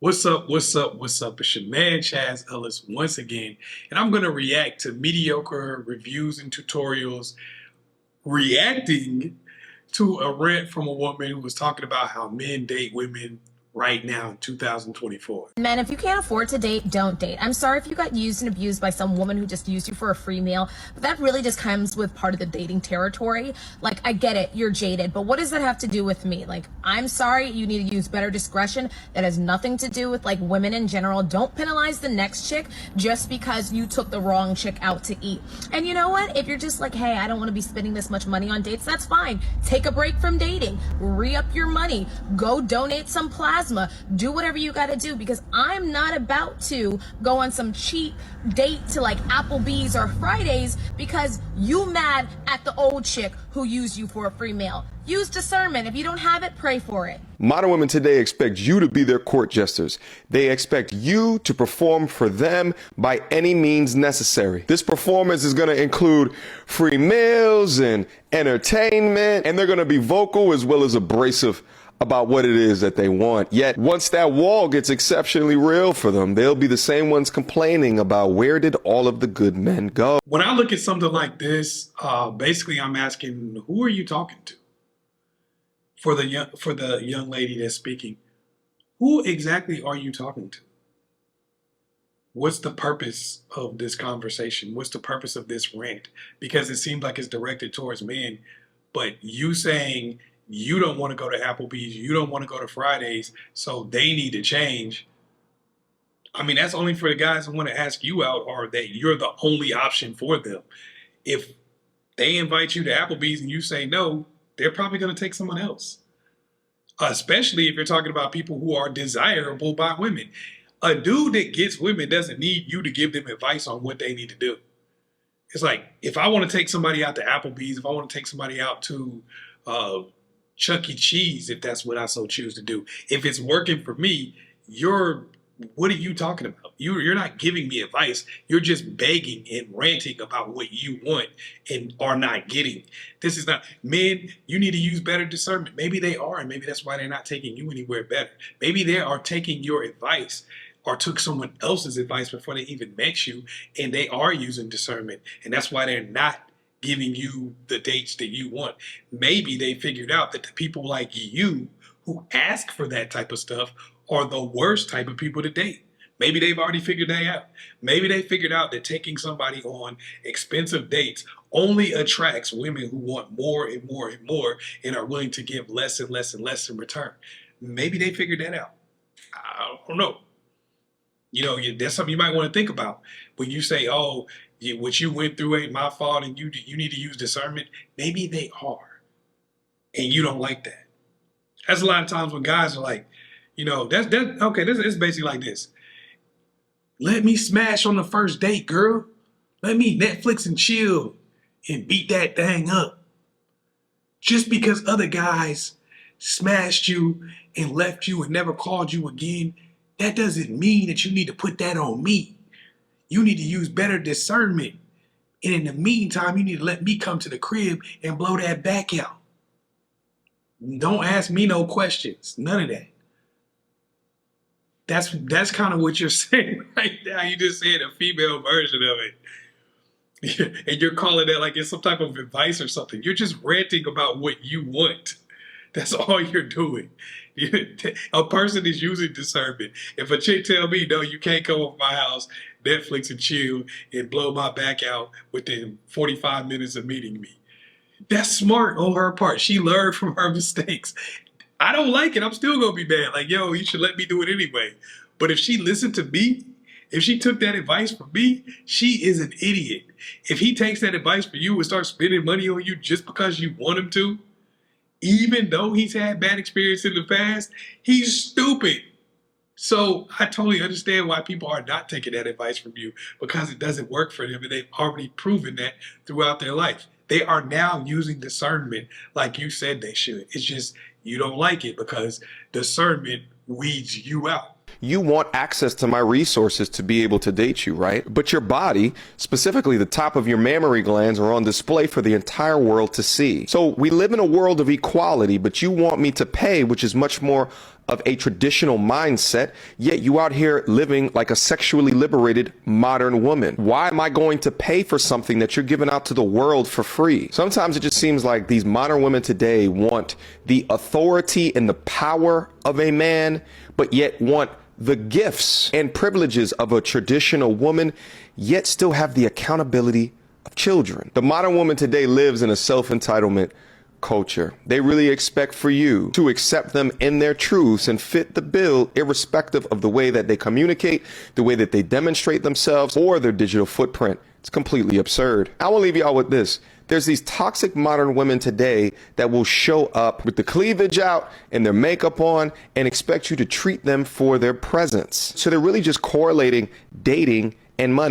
What's up? What's up? What's up? It's your man Chazz Ellis once again, and I'm going to react to Mediocre Reviews and Tutorials reacting to a rant from a woman who was talking about how men date women right now in 2024. Men, if you can't afford to date, don't date. I'm sorry if you got used and abused by some woman who just used you for a free meal, but that really just comes with part of the dating territory. Like, I get it, you're jaded, but what does that have to do with me? Like, I'm sorry, you need to use better discretion. That has nothing to do with, like, women in general. Don't penalize the next chick just because you took the wrong chick out to eat. And you know what? If you're just like, hey, I don't want to be spending this much money on dates, that's fine. Take a break from dating. Re-up your money. Go donate some plasma. Do whatever you got to do, because I'm not about to go on some cheap date to like Applebee's or Fridays because you mad at the old chick who used you for a free meal. Use discernment. If you don't have it, pray for it. Modern women today expect you to be their court jesters. They expect you to perform for them by any means necessary. This performance is going to include free meals and entertainment, and they're going to be vocal as well as abrasive about what it is that they want. Yet once that wall gets exceptionally real for them, they'll be the same ones complaining about where did all of the good men go. When I look at something like this, basically I'm asking, who are you talking to? For the young lady that's speaking, who exactly are you talking to? What's the purpose of this conversation? What's the purpose of this rant? Because it seems like it's directed towards men, but you saying you don't want to go to Applebee's, you don't want to go to Fridays, so they need to change. I mean, that's only for the guys who want to ask you out, or that you're the only option for them. If they invite you to Applebee's and you say no, they're probably going to take someone else. Especially if you're talking about people who are desirable by women. A dude that gets women doesn't need you to give them advice on what they need to do. It's like, if I want to take somebody out to Applebee's, if I want to take somebody out to Chuck E. Cheese, if that's what I so choose to do, if it's working for me, what are you talking about? You're not giving me advice. You're just begging and ranting about what you want and are not getting. This is not, men, you need to use better discernment. Maybe they are, and maybe that's why they're not taking you anywhere better. Maybe they are taking your advice or took someone else's advice before they even met you, and they are using discernment, and that's why they're not giving you the dates that you want. Maybe they figured out that the people like you who ask for that type of stuff are the worst type of people to date. Maybe they've already figured that out. Maybe they figured out that taking somebody on expensive dates only attracts women who want more and more and more and are willing to give less and less and less in return. Maybe they figured that out. I don't know. You know, that's something you might want to think about when you say, oh, what you went through ain't my fault and you need to use discernment. Maybe they are, and you don't like that. That's a lot of times when guys are like, you know, okay, it's basically like this. Let me smash on the first date, girl. Let me Netflix and chill and beat that thing up. Just because other guys smashed you and left you and never called you again, that doesn't mean that you need to put that on me. You need to use better discernment. And in the meantime, you need to let me come to the crib and blow that back out. Don't ask me no questions. None of that. That's kind of what you're saying right now. You just said a female version of it. And you're calling that like it's some type of advice or something. You're just ranting about what you want. That's all you're doing. A person is using discernment. If a chick tell me, no, you can't come over my house, Netflix and chill and blow my back out within 45 minutes of meeting me, that's smart on her part. She learned from her mistakes. I don't like it. I'm still going to be mad. Like, yo, you should let me do it anyway. But if she listened to me, if she took that advice from me, she is an idiot. If he takes that advice from you and starts spending money on you just because you want him to, even though he's had bad experience in the past, he's stupid. So I totally understand why people are not taking that advice from you, because it doesn't work for them, and they've already proven that throughout their life. They are now using discernment like you said they should. It's just you don't like it because discernment weeds you out. You want access to my resources to be able to date you, right? But your body, specifically the top of your mammary glands, are on display for the entire world to see. So we live in a world of equality, but you want me to pay, which is much more of a traditional mindset, yet you out here living like a sexually liberated modern woman. Why am I going to pay for something that you're giving out to the world for free? Sometimes it just seems like these modern women today want the authority and the power of a man, but yet want the gifts and privileges of a traditional woman, yet still have the accountability of children. The modern woman today lives in a self-entitlement culture. They really expect for you to accept them in their truths and fit the bill, irrespective of the way that they communicate, the way that they demonstrate themselves, or their digital footprint. It's completely absurd. I will leave y'all with this. There's these toxic modern women today that will show up with the cleavage out and their makeup on and expect you to treat them for their presence. So they're really just correlating dating and money.